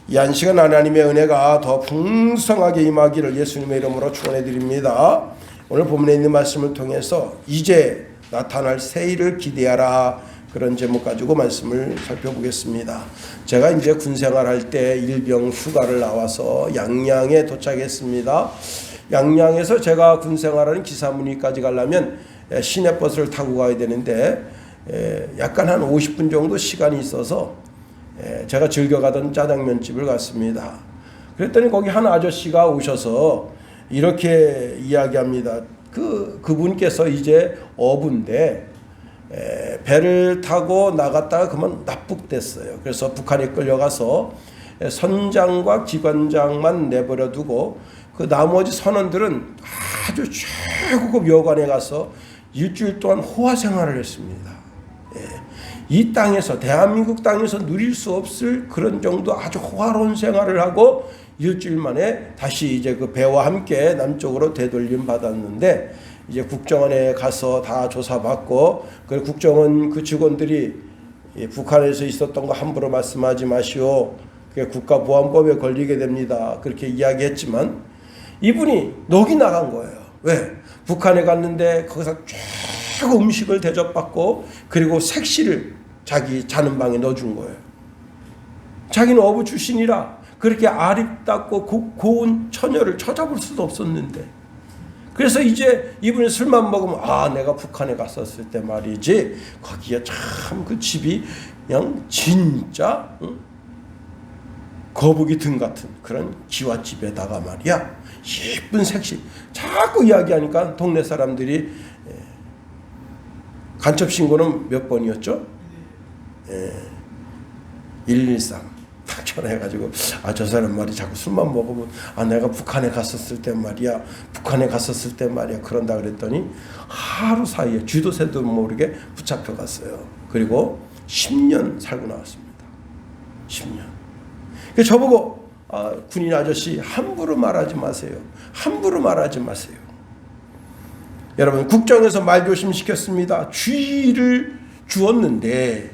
이 한 시간 하나님의 은혜가 더 풍성하게 임하기를 예수님의 이름으로 축원해 드립니다. 오늘 본문에 있는 말씀을 통해서 이제 나타날 새 일을 기대하라, 그런 제목 가지고 말씀을 살펴보겠습니다. 제가 이제 군생활할 때 일병 휴가를 나와서 양양에 도착했습니다. 양양에서 제가 군생활하는 기사무늬까지 가려면 시내버스를 타고 가야 되는데 약간 한 50분 정도 시간이 있어서 제가 즐겨가던 짜장면집을 갔습니다. 그랬더니 거기 한 아저씨가 오셔서 이렇게 이야기합니다. 그분께서 이제 어부인데 배를 타고 나갔다가 그만 납북됐어요. 그래서 북한에 끌려가서 선장과 기관장만 내버려 두고 그 나머지 선원들은 아주 최고급 여관에 가서 일주일 동안 호화 생활을 했습니다. 이 땅에서, 대한민국 땅에서 누릴 수 없을 그런 정도 아주 호화로운 생활을 하고 일주일 만에 다시 이제 그 배와 함께 남쪽으로 되돌림 받았는데, 이제 국정원에 가서 다 조사받고, 그 국정원 그 직원들이 북한에서 있었던 거 함부로 말씀하지 마시오, 그게 국가보안법에 걸리게 됩니다, 그렇게 이야기했지만 이분이 녹이 나간 거예요. 왜? 북한에 갔는데 거기서 최고 음식을 대접받고, 그리고 색시를 자기 자는 방에 넣어준 거예요. 자기는 어부 출신이라 그렇게 아립답고 고운 처녀를 찾아볼 수도 없었는데, 그래서 이제 이분이 술만 먹으면 내가 북한에 갔었을 때 말이지, 거기에 참 그 집이 그냥 진짜 거북이 등 같은 그런 기와집에다가 말이야, 예쁜 색시 자꾸 이야기하니까 동네 사람들이 간첩 신고는 몇 번이었죠? 113 딱 전화해가지고 저 사람 말이 자꾸 술만 먹으면 내가 북한에 갔었을 때 말이야, 그런다 그랬더니 하루 사이에 쥐도 새도 모르게 붙잡혀 갔어요. 그리고 10년 살고 나왔습니다. 10년. 저보고 군인 아저씨, 함부로 말하지 마세요. 여러분, 국정에서 말조심 시켰습니다. 주의를 주었는데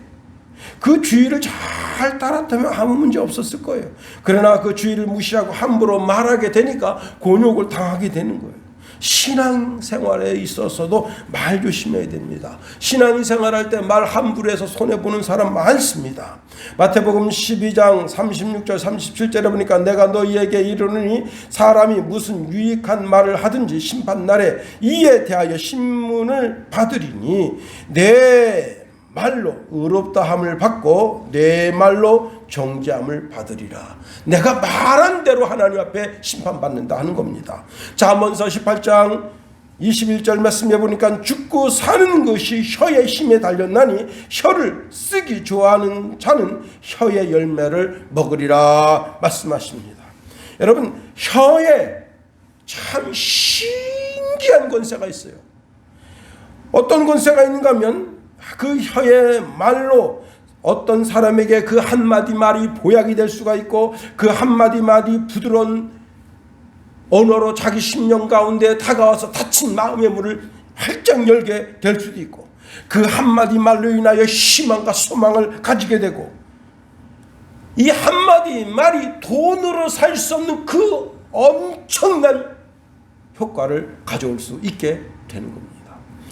그 주의를 잘 따랐다면 아무 문제 없었을 거예요. 그러나 그 주의를 무시하고 함부로 말하게 되니까 곤욕을 당하게 되는 거예요. 신앙생활에 있어서도 말 조심해야 됩니다. 신앙생활할 때 말 함부로 해서 손해보는 사람 많습니다. 마태복음 12장 36절 37절에 보니까 내가 너희에게 이르노니 사람이 무슨 유익한 말을 하든지 심판날에 이에 대하여 신문을 받으리니 내 말로 의롭다함을 받고 내 말로 정죄함을 받으리라. 내가 말한 대로 하나님 앞에 심판받는다 하는 겁니다. 잠언서 18장 21절 말씀해 보니까 죽고 사는 것이 혀의 힘에 달렸나니 혀를 쓰기 좋아하는 자는 혀의 열매를 먹으리라 말씀하십니다. 여러분, 혀에 참 신기한 권세가 있어요. 어떤 권세가 있는가 하면 그 혀의 말로 어떤 사람에게 그 한마디 말이 보약이 될 수가 있고, 그 한마디 말이 부드러운 언어로 자기 심령 가운데 다가와서 닫힌 마음의 문을 활짝 열게 될 수도 있고, 그 한마디 말로 인하여 희망과 소망을 가지게 되고, 이 한마디 말이 돈으로 살 수 없는 그 엄청난 효과를 가져올 수 있게 되는 겁니다.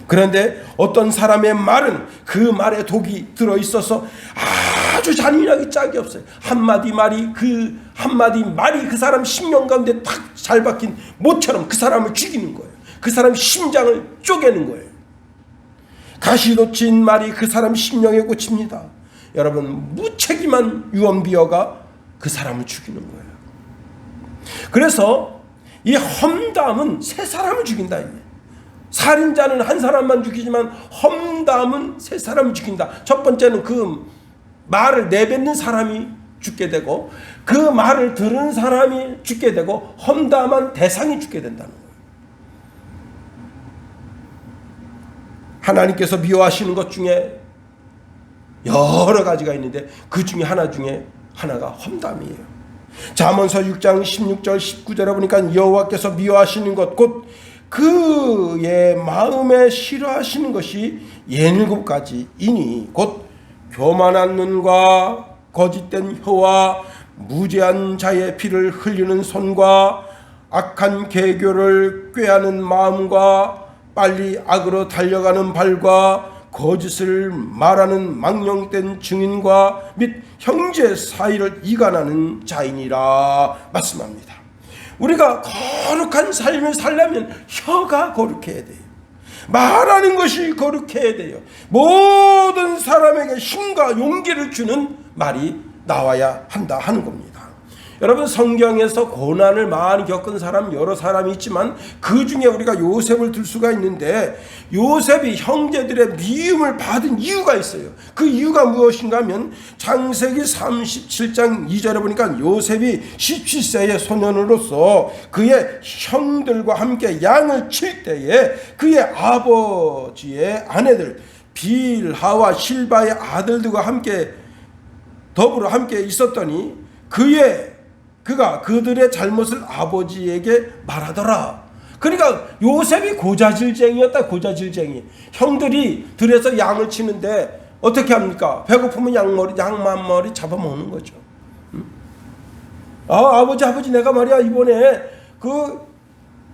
그런데 어떤 사람의 말은 그 말에 독이 들어있어서 아주 잔인하기 짝이 없어요. 한마디 말이 그 사람 심령 가운데 탁 잘 박힌 못처럼 그 사람을 죽이는 거예요. 그 사람 심장을 쪼개는 거예요. 가시 돋친 말이 그 사람 심령에 꽂힙니다. 여러분, 무책임한 유언비어가 그 사람을 죽이는 거예요. 그래서 이 험담은 세 사람을 죽인다. 살인자는 한 사람만 죽이지만 험담은 세 사람을 죽인다. 첫 번째는 그 말을 내뱉는 사람이 죽게 되고, 그 말을 들은 사람이 죽게 되고, 험담한 대상이 죽게 된다는 거예요. 하나님께서 미워하시는 것 중에 여러 가지가 있는데 그 중에 하나가 험담이에요. 잠언서 6장 16절 19절에 보니까 여호와께서 미워하시는 것 곧 그의 마음에 싫어하시는 것이 17가지이니 곧 교만한 눈과 거짓된 혀와 무죄한 자의 피를 흘리는 손과 악한 계교를 꾀하는 마음과 빨리 악으로 달려가는 발과 거짓을 말하는 망령된 증인과 및 형제 사이를 이간하는 자이니라 말씀합니다. 우리가 거룩한 삶을 살려면 혀가 거룩해야 돼요. 말하는 것이 거룩해야 돼요. 모든 사람에게 힘과 용기를 주는 말이 나와야 한다 하는 겁니다. 여러분, 성경에서 고난을 많이 겪은 사람 여러 사람이 있지만 그 중에 우리가 요셉을 들 수가 있는데, 요셉이 형제들의 미움을 받은 이유가 있어요. 그 이유가 무엇인가 하면 창세기 37장 2절에 보니까 요셉이 17세의 소년으로서 그의 형들과 함께 양을 칠 때에 그의 아버지의 아내들 빌하와 실바의 아들들과 함께 더불어 함께 있었더니 그가 그들의 잘못을 아버지에게 말하더라. 그러니까 요셉이 고자질쟁이였다. 고자질쟁이. 형들이 들에서 양을 치는데 어떻게 합니까? 배고프면 양만머리 잡아먹는 거죠. 아버지 내가 말이야 이번에 그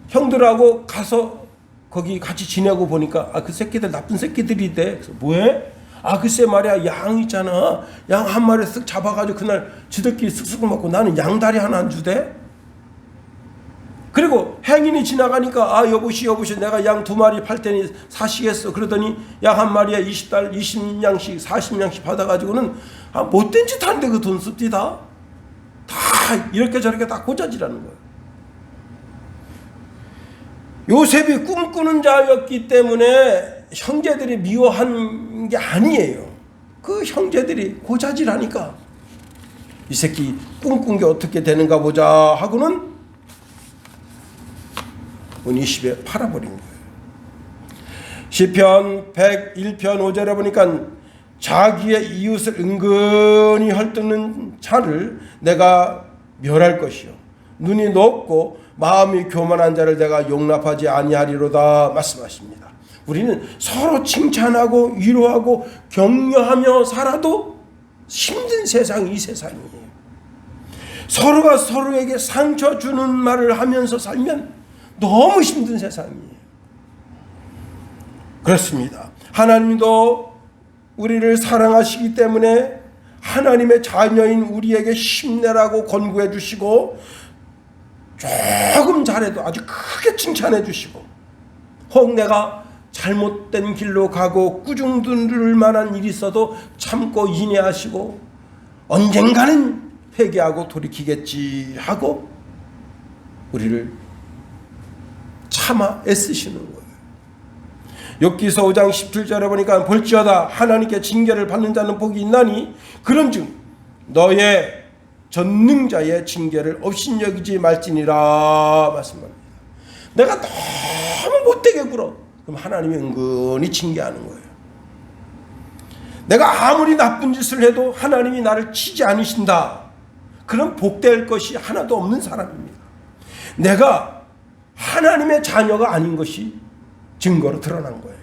형들하고 가서 거기 같이 지내고 보니까 그 새끼들 나쁜 새끼들이대. 그래서 뭐해? 글쎄 말이야, 양 있잖아. 양 한 마리 쓱 잡아가지고 그날 지들끼리 쓱쓱 먹고 나는 양다리 하나 안 주대? 그리고 행인이 지나가니까 여보시 내가 양 2마리 팔 테니 사시겠어. 그러더니 양 한 마리에 20양씩 40양씩 받아가지고는 못된 짓 하는데 그 돈 씁디다. 다 이렇게 저렇게 다 고자질하는 거예요. 요셉이 꿈꾸는 자였기 때문에 형제들이 미워한 게 아니에요. 그 형제들이 고자질하니까 이 새끼 꿈꾼 게 어떻게 되는가 보자 하고는 은이십에 팔아버린 거예요. 시편 101편 5절에 보니까 자기의 이웃을 은근히 헐뜯는 자를 내가 멸할 것이요 눈이 높고 마음이 교만한 자를 내가 용납하지 아니하리로다 말씀하십니다. 우리는 서로 칭찬하고 위로하고 격려하며 살아도 힘든 세상이 이 세상이에요. 서로가 서로에게 상처 주는 말을 하면서 살면 너무 힘든 세상이에요. 그렇습니다. 하나님도 우리를 사랑하시기 때문에 하나님의 자녀인 우리에게 힘내라고 권고해 주시고, 조금 잘해도 아주 크게 칭찬해 주시고, 혹 내가 잘못된 길로 가고 꾸중들을 만한 일이 있어도 참고 인내하시고 언젠가는 회개하고 돌이키겠지 하고 우리를 참아 애쓰시는 거예요. 욥기서 5장 17절에 보니까 볼지어다 하나님께 징계를 받는 자는 복이 있나니 그런즉 너의 전능자의 징계를 업신여기지 말지니라 말씀합니다. 내가 너무 못되게 굴어. 그럼 하나님이 은근히 징계하는 거예요. 내가 아무리 나쁜 짓을 해도 하나님이 나를 치지 않으신다. 그럼 복될 것이 하나도 없는 사람입니다. 내가 하나님의 자녀가 아닌 것이 증거로 드러난 거예요.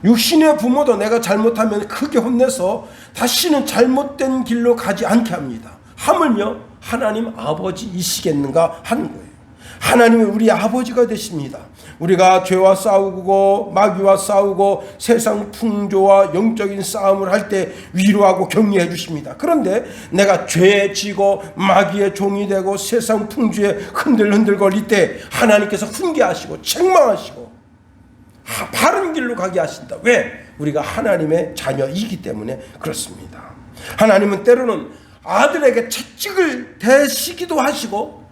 육신의 부모도 내가 잘못하면 크게 혼내서 다시는 잘못된 길로 가지 않게 합니다. 하물며 하나님 아버지이시겠는가 하는 거예요. 하나님은 우리 아버지가 되십니다. 우리가 죄와 싸우고 마귀와 싸우고 세상 풍조와 영적인 싸움을 할 때 위로하고 격려해 주십니다. 그런데 내가 죄에 지고 마귀의 종이 되고 세상 풍조에 흔들흔들 걸릴 때 하나님께서 훈계하시고 책망하시고 바른 길로 가게 하신다. 왜? 우리가 하나님의 자녀이기 때문에 그렇습니다. 하나님은 때로는 아들에게 채찍을 대시기도 하시고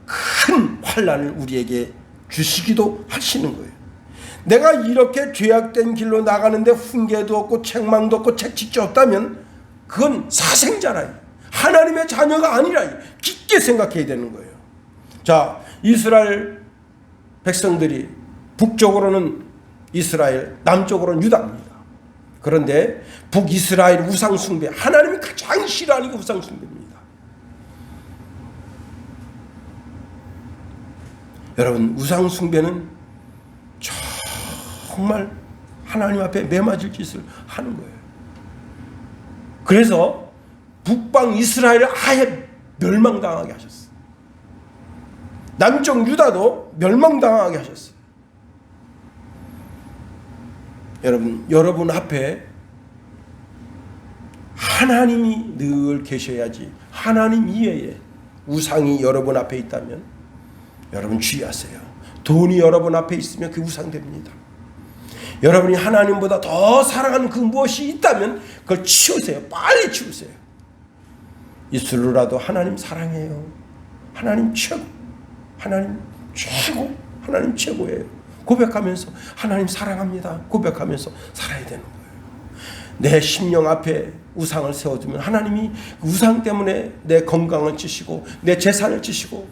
큰 환난을 우리에게 주시기도 하시는 거예요. 내가 이렇게 죄악된 길로 나가는데 훈계도 없고 책망도 없고 채찍도 없다면 그건 사생자라, 하나님의 자녀가 아니라 깊게 생각해야 되는 거예요. 자, 이스라엘 백성들이 북쪽으로는 이스라엘, 남쪽으로는 유다입니다. 그런데 북이스라엘 우상숭배, 하나님이 가장 싫어하는 게 우상숭배입니다. 여러분, 우상숭배는 정말 하나님 앞에 매맞을 짓을 하는 거예요. 그래서 북방 이스라엘을 아예 멸망당하게 하셨어요. 남쪽 유다도 멸망당하게 하셨어요. 여러분 앞에 하나님이 늘 계셔야지. 하나님 이외에 우상이 여러분 앞에 있다면 여러분 주의하세요. 돈이 여러분 앞에 있으면 그 우상 됩니다. 여러분이 하나님보다 더 사랑하는 그 무엇이 있다면 그걸 치우세요. 빨리 치우세요. 입술로라도 하나님 사랑해요. 하나님 최고. 하나님 최고. 하나님 최고예요. 고백하면서 하나님 사랑합니다. 고백하면서 살아야 되는 거예요. 내 심령 앞에 우상을 세워두면 하나님이 우상 때문에 내 건강을 찌시고 내 재산을 찌시고,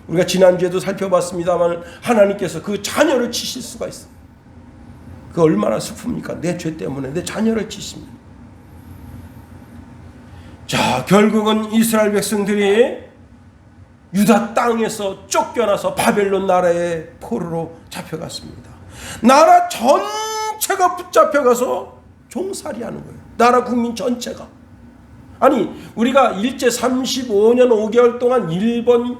우리가 지난주에도 살펴봤습니다만 하나님께서 그 자녀를 치실 수가 있어요. 그 얼마나 슬픕니까? 내 죄 때문에 내 자녀를 치십니다. 자, 결국은 이스라엘 백성들이 유다 땅에서 쫓겨나서 바벨론 나라의 포로로 잡혀갔습니다. 나라 전체가 붙잡혀가서 종살이하는 거예요. 나라 국민 전체가. 아니, 우리가 일제 35년 5개월 동안 일본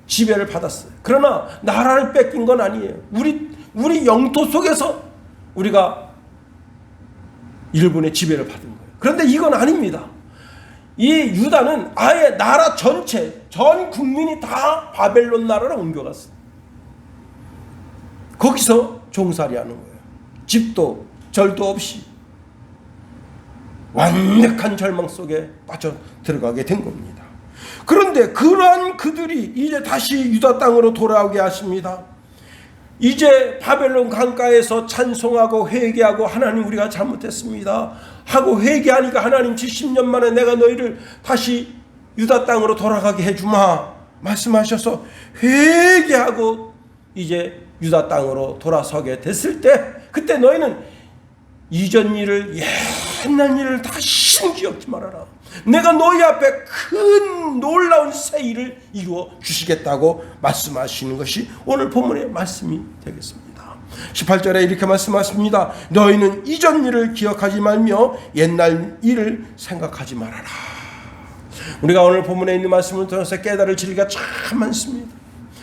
지배를 받았어요. 그러나 나라를 뺏긴 건 아니에요. 우리 영토 속에서 우리가 일본의 지배를 받은 거예요. 그런데 이건 아닙니다. 이 유다는 아예 나라 전체, 전 국민이 다 바벨론 나라로 옮겨갔어요. 거기서 종살이하는 거예요. 집도 절도 없이 완벽한 절망 속에 빠져 들어가게 된 겁니다. 그런데 그러한 그들이 이제 다시 유다 땅으로 돌아오게 하십니다. 이제 바벨론 강가에서 찬송하고 회개하고 하나님 우리가 잘못했습니다 하고 회개하니까 하나님 70년 만에 내가 너희를 다시 유다 땅으로 돌아가게 해주마 말씀하셔서 회개하고 이제 유다 땅으로 돌아서게 됐을 때, 그때 너희는 이전 일을, 옛날 일을 다 신기억지 말아라. 내가 너희 앞에 큰 놀라운 새 일을 이루어 주시겠다고 말씀하시는 것이 오늘 본문의 말씀이 되겠습니다. 18절에 이렇게 말씀하십니다. 너희는 이전 일을 기억하지 말며 옛날 일을 생각하지 말아라. 우리가 오늘 본문에 있는 말씀을 통해서 깨달을 진리가 참 많습니다.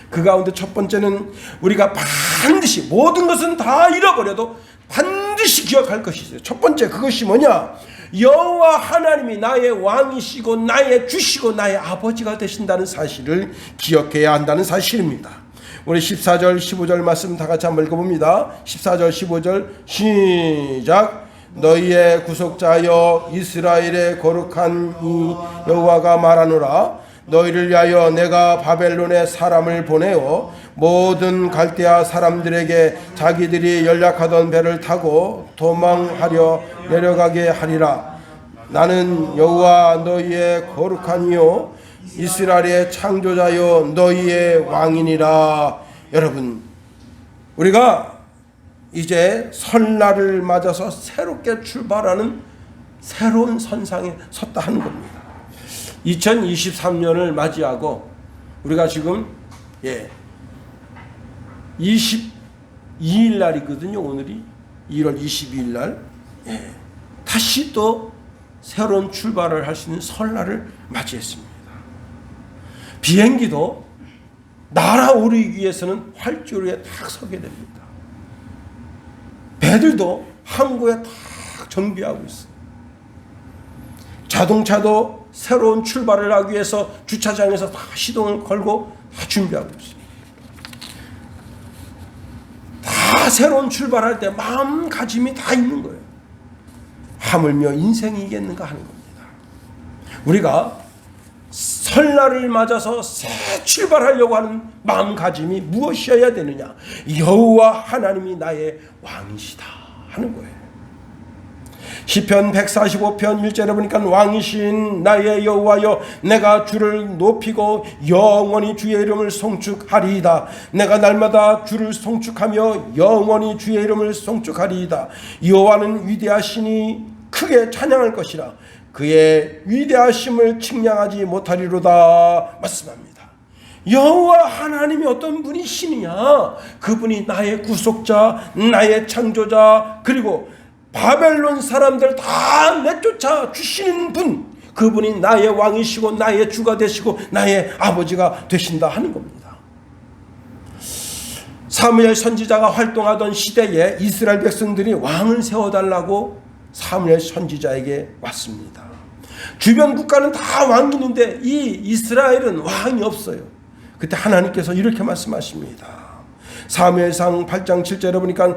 그 가운데 첫 번째는 우리가 반드시 모든 것은 다 잃어버려도 반드시 기억할 것이 있어요. 첫 번째, 그것이 뭐냐? 여호와 하나님이 나의 왕이시고 나의 주시고 나의 아버지가 되신다는 사실을 기억해야 한다는 사실입니다. 우리 14절 15절 말씀 다 같이 한번 읽어봅니다. 14절 15절 시작. 너희의 구속자여 이스라엘의 거룩한 이 여호와가 말하노라. 너희를 위하여 내가 바벨론에 사람을 보내어 모든 갈대아 사람들에게 자기들이 연락하던 배를 타고 도망하려 내려가게 하리라. 나는 여호와 너희의 거룩한 이요 이스라엘의 창조자요 너희의 왕이니라. 여러분, 우리가 이제 설날을 맞아서 새롭게 출발하는 새로운 선상에 섰다 하는 겁니다. 2023년을 맞이하고 우리가 지금 22일 날이거든요. 오늘이 1월 22일 날 다시 또 새로운 출발을 할 수 있는 설날을 맞이했습니다. 비행기도 날아오르기 위해서는 활주로에 딱 서게 됩니다. 배들도 항구에 딱 정비하고 있어요. 자동차도 새로운 출발을 하기 위해서 주차장에서 다 시동을 걸고 다 준비하고 있어요. 다 새로운 출발할 때 마음가짐이 다 있는 거예요. 하물며 인생이겠는가 하는 겁니다. 우리가 설날을 맞아서 새 출발하려고 하는 마음가짐이 무엇이어야 되느냐? 여호와 하나님이 나의 왕이시다 하는 거예요. 시편 145편 1절에 보니까 왕이신 나의 여호와여 내가 주를 높이고 영원히 주의 이름을 송축하리이다. 내가 날마다 주를 송축하며 영원히 주의 이름을 송축하리이다. 여호와는 위대하시니 크게 찬양할 것이라. 그의 위대하심을 측량하지 못하리로다 말씀합니다. 여호와 하나님이 어떤 분이시느냐? 그분이 나의 구속자, 나의 창조자, 그리고 바벨론 사람들 다 내쫓아 주시는 분, 그분이 나의 왕이시고 나의 주가 되시고 나의 아버지가 되신다 하는 겁니다. 사무엘 선지자가 활동하던 시대에 이스라엘 백성들이 왕을 세워달라고 사무엘 선지자에게 왔습니다. 주변 국가는 다 왕이 있는데 이 이스라엘은 왕이 없어요. 그때 하나님께서 이렇게 말씀하십니다. 사무엘상 8장 7절에 보니까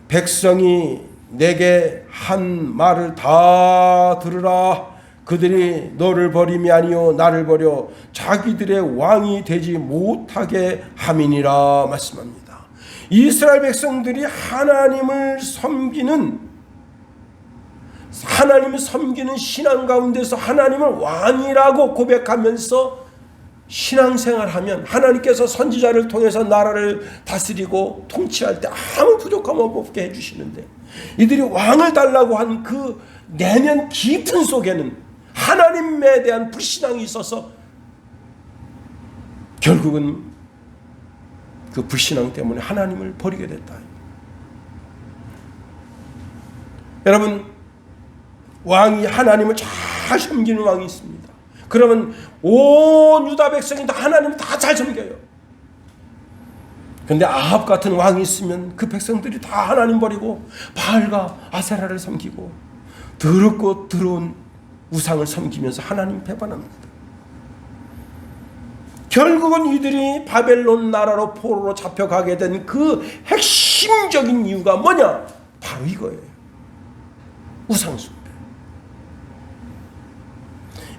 백성이 내게 한 말을 다 들으라. 그들이 너를 버림이 아니요 나를 버려 자기들의 왕이 되지 못하게 함이니라 말씀합니다. 이스라엘 백성들이 하나님을 섬기는 신앙 가운데서 하나님을 왕이라고 고백하면서 신앙생활하면 하나님께서 선지자를 통해서 나라를 다스리고 통치할 때 아무 부족함 없게 해주시는데, 이들이 왕을 달라고 한 그 내면 깊은 속에는 하나님에 대한 불신앙이 있어서 결국은 그 불신앙 때문에 하나님을 버리게 됐다. 여러분, 왕이 하나님을 잘 섬기는 왕이 있습니다. 그러면 온 유다 백성이 다 하나님을 다 잘 섬겨요. 그런데 아합 같은 왕이 있으면 그 백성들이 다 하나님 버리고 바알과 아세라를 섬기고 더럽고 더러운 우상을 섬기면서 하나님 배반합니다. 결국은 이들이 바벨론 나라로 포로로 잡혀가게 된 그 핵심적인 이유가 뭐냐? 바로 이거예요. 우상숭배.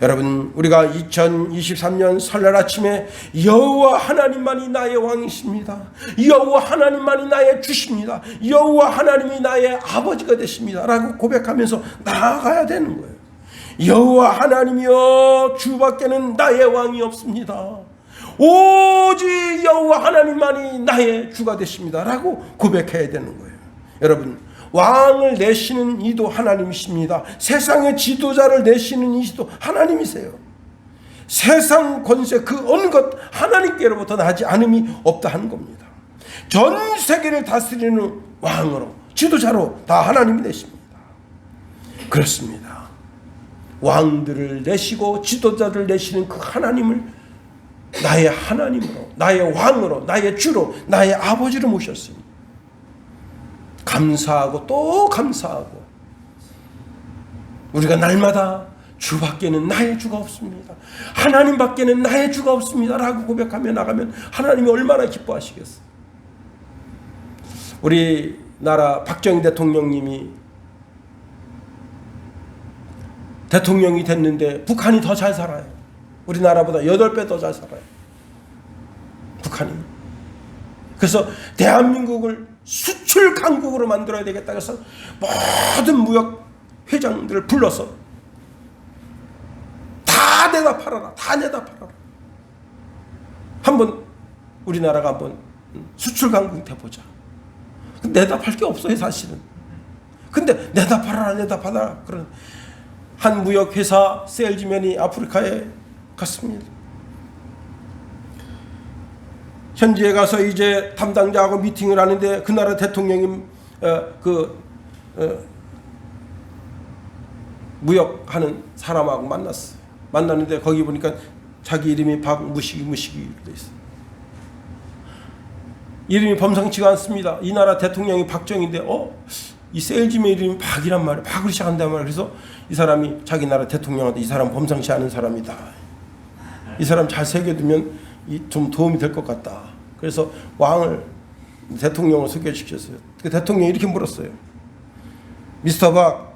여러분, 우리가 2023년 설날 아침에 여호와 하나님만이 나의 왕이십니다. 여호와 하나님만이 나의 주십니다. 여호와 하나님이 나의 아버지가 되십니다. 라고 고백하면서 나아가야 되는 거예요. 여호와 하나님이여, 주밖에는 나의 왕이 없습니다. 오직 여호와 하나님만이 나의 주가 되십니다. 라고 고백해야 되는 거예요. 여러분, 왕을 내시는 이도 하나님이십니다. 세상의 지도자를 내시는 이도 하나님이세요. 세상 권세 그 어느 것 하나님께로부터 나지 않음이 없다 하는 겁니다. 전 세계를 다스리는 왕으로, 지도자로 다 하나님이 내십니다. 그렇습니다. 왕들을 내시고 지도자를 내시는 그 하나님을 나의 하나님으로, 나의 왕으로, 나의 주로, 나의 아버지로 모셨습니다. 감사하고 또 감사하고, 우리가 날마다 주밖에는 나의 주가 없습니다, 하나님 밖에는 나의 주가 없습니다 라고 고백하며 나가면 하나님이 얼마나 기뻐하시겠어요. 우리나라 박정희 대통령님이 대통령이 됐는데 북한이 더 잘 살아요. 우리나라보다 8배 더 잘 살아요, 북한이. 그래서 대한민국을 수출 강국으로 만들어야 되겠다 해서 모든 무역 회장들을 불러서 다 내다 팔아라, 다 내다 팔아라. 한번 우리나라가 한번 수출 강국 돼보자. 내다 팔 게 없어요, 사실은. 근데 내다 팔아라, 내다 팔아라. 그런 한 무역 회사 세일즈맨이 아프리카에 갔습니다. 현지에 가서 이제 담당자하고 미팅을 하는데 그 나라 대통령이 무역하는 사람하고 만났어요. 만났는데 거기 보니까 자기 이름이 박무식이 돼 있어요. 이름이 범상치가 않습니다. 이 나라 대통령이 박정희인데 이 세일즈맨 이름이 박이란 말이에요. 박으로 시작한단 말이에요. 그래서 이 사람이 자기 나라 대통령한테 이 사람 범상치 않은 사람이다, 이 사람 잘 새겨두면 좀 도움이 될 것 같다. 그래서 대통령을 소개시켰어요. 그 대통령이 이렇게 물었어요. 미스터 박,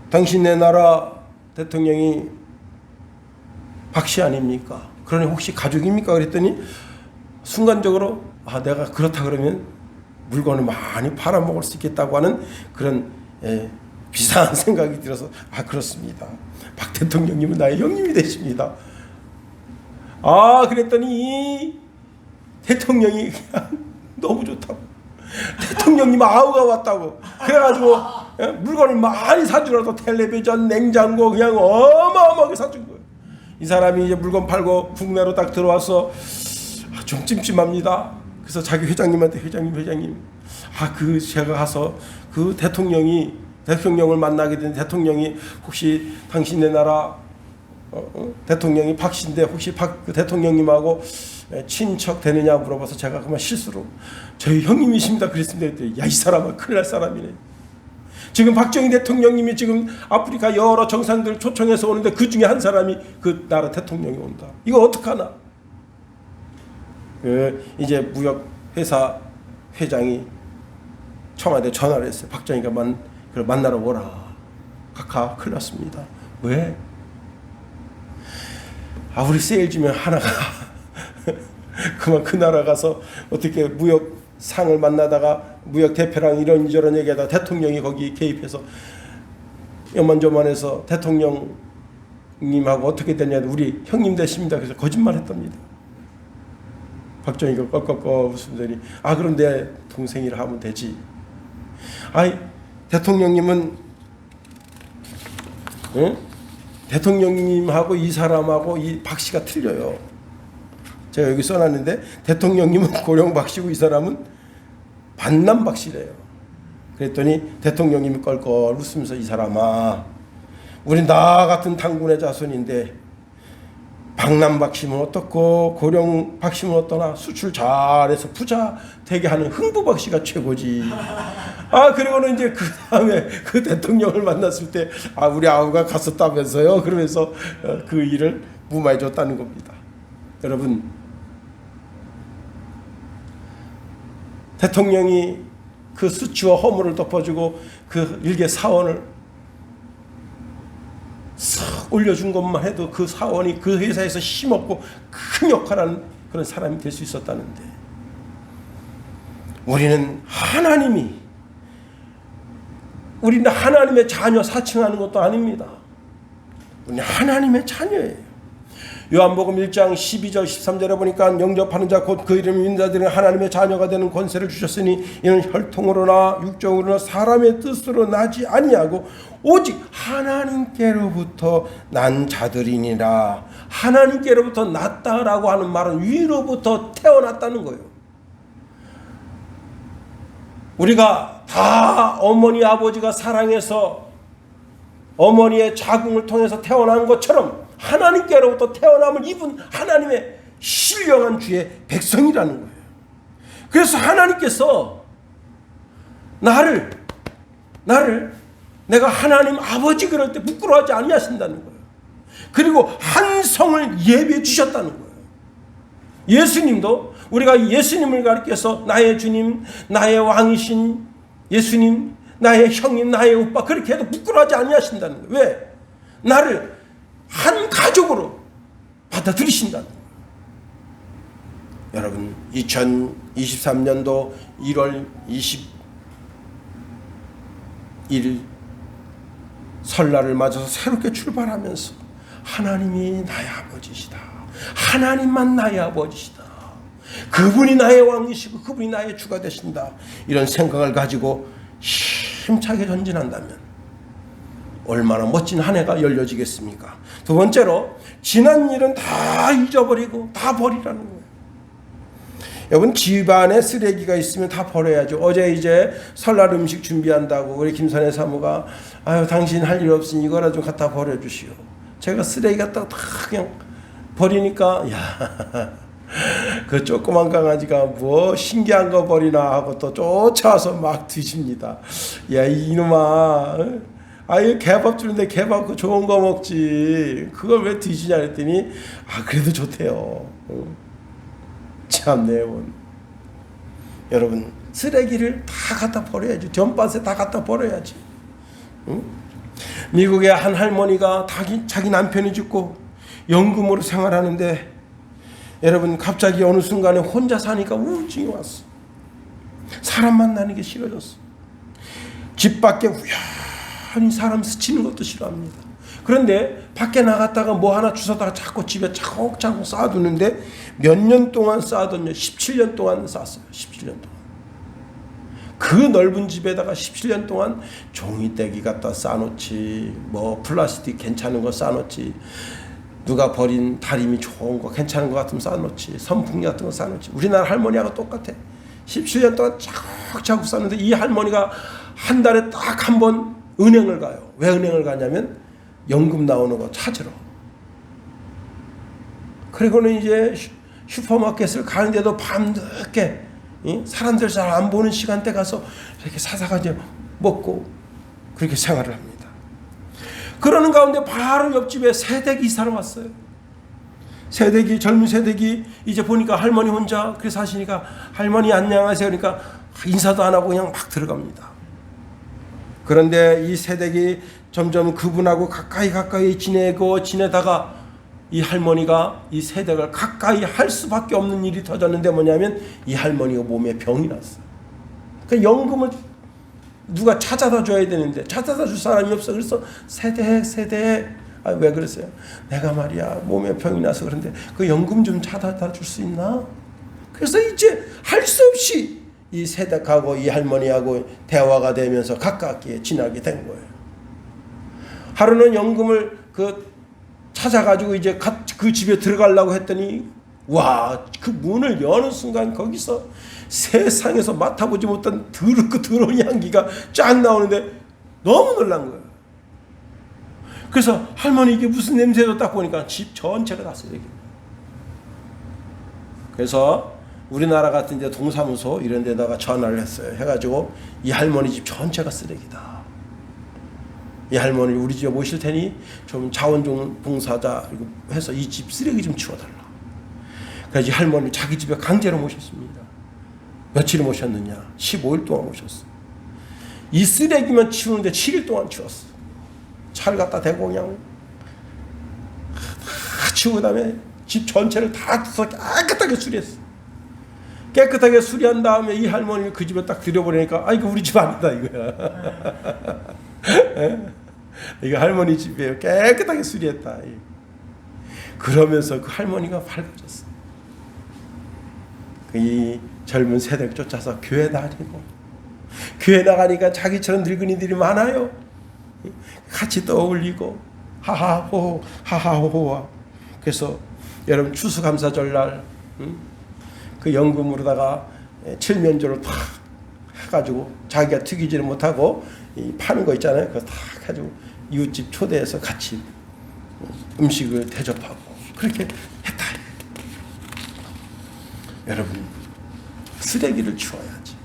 당신네 나라 대통령이 박씨 아닙니까? 그러니 혹시 가족입니까? 그랬더니 순간적으로 내가 그렇다 그러면 물건을 많이 팔아먹을 수 있겠다고 하는 그런 비상한 생각이 들어서 그렇습니다. 박 대통령님은 나의 형님이 되십니다. 그랬더니 이 대통령이 그냥 너무 좋다고, 대통령님 아우가 왔다고 그래가지고 물건을 많이 사주라고 텔레비전, 냉장고 그냥 어마어마하게 사준 거예요. 이 사람이 이제 물건 팔고 국내로 딱 들어와서 좀 찜찜합니다. 그래서 자기 회장님한테 회장님 제가 가서 그 대통령이 대통령을 만나게 된 대통령이 혹시 당신네 나라 대통령이 박씨인데 혹시 그 대통령님하고 친척 되느냐 물어봐서 제가 그만 실수로 저희 형님이십니다 그랬습니다. 야, 이 사람은 큰일 날 사람이네. 지금 박정희 대통령님이 지금 아프리카 여러 정상들 초청해서 오는데 그 중에 한 사람이 그 나라 대통령이 온다. 이거 어떡하나. 이제 무역회사 회장이 청와대 전화를 했어요. 박정희가 만나러 오라. 카카 큰일 났습니다. 왜? 우리 세일즈면 하나가 그만 그 나라 가서 어떻게 무역상을 만나다가 무역 대표랑 이런저런 얘기하다 대통령이 거기 개입해서 요만저만해서 대통령님하고 어떻게 되냐 우리 형님 되십니다. 그래서 거짓말했답니다. 박정희가 꺽꺽꺽 웃으더니 그럼 내 동생이라 하면 되지. 대통령님은 대통령님하고 이 사람하고 이 박씨가 틀려요. 제가 여기 써놨는데 대통령님은 고령 박씨고 이 사람은 반남 박씨래요. 그랬더니 대통령님이 껄껄 웃으면서 이 사람아 우리 나 같은 당군의 자손인데 박남 박씨면 어떻고 고령 박씨면 어떠나 수출 잘해서 부자 되게 하는 흥부 박씨가 최고지. 그리고는 이제 그 다음에 그 대통령을 만났을 때 우리 아우가 갔었다면서요. 그러면서 그 일을 무마해 줬다는 겁니다. 여러분, 대통령이 그 수치와 허물을 덮어주고 그 일개 사원을 싹 올려준 것만 해도 그 사원이 그 회사에서 힘없고 큰 역할을 하는 그런 사람이 될 수 있었다는데, 우리는 하나님의 자녀 사칭하는 것도 아닙니다. 우리는 하나님의 자녀예요. 요한복음 1장 12절 13절에 보니까 영접하는 자 곧 그 이름을 믿는 자들은 하나님의 자녀가 되는 권세를 주셨으니 이는 혈통으로나 육적으로나 사람의 뜻으로 나지 아니하고 오직 하나님께로부터 난 자들이니라. 하나님께로부터 났다라고 하는 말은 위로부터 태어났다는 거예요. 우리가 다 어머니 아버지가 사랑해서 어머니의 자궁을 통해서 태어난 것처럼 하나님께로부터 태어남을 입은 하나님의 신령한 주의 백성이라는 거예요. 그래서 하나님께서 나를 내가 하나님 아버지 그럴 때 부끄러워하지 아니하신다는 거예요. 그리고 한 성을 예비해 주셨다는 거예요. 예수님도 우리가 예수님을 가리켜서 나의 주님, 나의 왕이신 예수님, 나의 형님, 나의 오빠 그렇게 해도 부끄러워하지 아니하신다는 거예요. 왜? 나를 한 가족으로 받아들이신다는 거예요. 여러분, 2023년도 1월 21일 설날을 맞아서 새롭게 출발하면서 하나님이 나의 아버지시다. 하나님만 나의 아버지시다. 그분이 나의 왕이시고 그분이 나의 주가 되신다. 이런 생각을 가지고 힘차게 전진한다면 얼마나 멋진 한 해가 열려지겠습니까? 두 번째로, 지난 일은 다 잊어버리고 다 버리라는 거예요. 여러분, 집안에 쓰레기가 있으면 다 버려야죠. 어제 이제 설날 음식 준비한다고 우리 김선혜 사모가 당신 할 일 없으니 이거라 좀 갖다 버려주시오. 제가 쓰레기 갖다가 다 그냥 버리니까 그 조그만 강아지가 뭐 신기한 거 버리나 하고 또 쫓아와서 막 뒤집니다. 야, 이놈아, 개밥 주는데 개밥 그 좋은 거 먹지 그걸 왜 뒤지냐 그랬더니 그래도 좋대요. 참네. 여러분, 쓰레기를 다 갖다 버려야지. 전밭에 다 갖다 버려야지. 미국의 한 할머니가 자기 남편이 죽고 연금으로 생활하는데, 여러분, 갑자기 어느 순간에 혼자 사니까 우울증이 왔어. 사람 만나는 게 싫어졌어. 집 밖에 우연히 사람 스치는 것도 싫어합니다. 그런데 밖에 나갔다가 뭐 하나 주워다가 자꾸 집에 차곡차곡 쌓아두는데 몇 년 동안 쌓아뒀냐? 17년 동안 쌓았어요. 17년 동안. 그 넓은 집에다가 17년 동안 종이떼기 갖다 쌓아놓지, 뭐 플라스틱 괜찮은 거 쌓아놓지, 누가 버린 다리미 좋은 거 괜찮은 거 같으면 쌓아놓지, 선풍기 같은 거 쌓아놓지. 우리나라 할머니하고 똑같아. 17년 동안 차곡차곡 쌓았는데 이 할머니가 한 달에 딱 한 번 은행을 가요. 왜 은행을 가냐면 연금 나오는 거 찾으러. 그리고는 이제 슈퍼마켓을 가는데도 밤늦게 사람들 잘 안 보는 시간대 가서 이렇게 사사가지고 먹고 그렇게 생활을 합니다. 그러는 가운데 바로 옆집에 새댁이 이사를 왔어요. 새댁이, 젊은 새댁이 이제 보니까 할머니 혼자 그렇게 사시니까 할머니 안녕하세요 그러니까 인사도 안 하고 그냥 막 들어갑니다. 그런데 이 새댁이 점점 그분하고 가까이 지내다가 이 할머니가 이 새댁을 가까이 할 수밖에 없는 일이 터졌는데 뭐냐면 이 할머니가 몸에 병이 났어요. 그러니까 연금을 누가 찾아다 줘야 되는데 찾아다 줄 사람이 없어. 그래서 새댁 왜 그러세요? 내가 말이야 몸에 병이 나서 그런데 그 연금 좀 찾아다 줄 수 있나? 그래서 이제 할 수 없이 이 새댁하고 이 할머니하고 대화가 되면서 가깝게 지나게 된 거예요. 하루는 연금을 찾아가지고 이제 그 집에 들어가려고 했더니 와, 그 문을 여는 순간 거기서 세상에서 맡아보지 못한 더러운 향기가 쫙 나오는데 너무 놀란 거예요. 그래서 할머니 이게 무슨 냄새도 딱 보니까 집 전체가 다 쓰레기. 그래서 우리나라 같은 이제 동사무소 이런 데다가 전화를 했어요. 해가지고 이 할머니 집 전체가 쓰레기다. 이 할머니 우리 집에 모실 테니 좀 자원봉사자 해서 이 집 쓰레기 좀 치워달라. 그래서 이 할머니 자기 집에 강제로 모셨습니다. 며칠 모셨느냐? 15일 동안 모셨어. 이 쓰레기만 치우는데 7일 동안 치웠어. 차를 갖다 대고 그냥 다 치우고 그다음에 집 전체를 다 깨끗하게 수리했어. 깨끗하게 수리한 다음에 이 할머니를 그 집에 딱 들여보내니까 아 이거 우리 집 아니다 이거야. 이거 할머니 집이에요. 깨끗하게 수리했다. 그러면서 그 할머니가 밝아졌어. 이 젊은 세대를 쫓아서 교회 다니고 교회 나가니까 자기처럼 늙은이들이 많아요. 같이 떠올리고 하하호호 하하호호와 그래서 여러분 추수감사절날 그 연금으로다가 칠면조를 탁 해가지고 자기가 튀기지를 못하고 파는 거 있잖아요. 그거 탁 해가지고 이웃집 초대해서 같이 음식을 대접하고 그렇게 했다. 여러분 쓰레기를 치워야지.